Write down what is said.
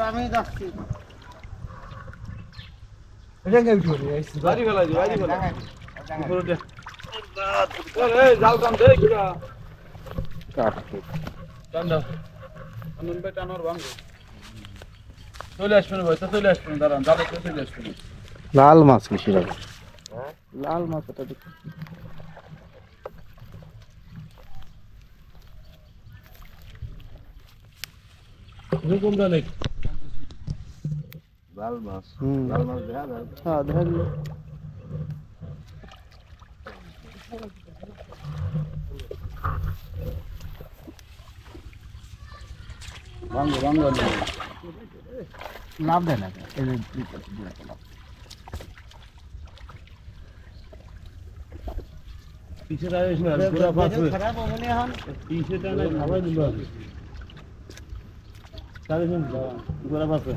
আমি যাচ্ছি এটা কে উঠে আইছি বাড়ি ফেলা দি বাড়ি ফেলা উপরে এই যাও কাম দে কিরা কাট টান দাও আনন্দ ভাই টানোর ভাঙো চলে আসবেন ভাই তো চলে আসবেন দাঁড়ান দাঁড়ান চলে আসবেন লাল মাছ কিসের লাল মাছ এটা দেখি হুকুমটা নেই লাল মাছ দেখা যায় হ্যাঁ দেখা গেল ভাঙো ভাঙো লাভ দেয় না এই যে পিছে দাঁড়িয়ে না পুরো পাশে খারাপ মনে হন পিছে টানা খাবার দিল সাড়ে তিন পুরো পাশে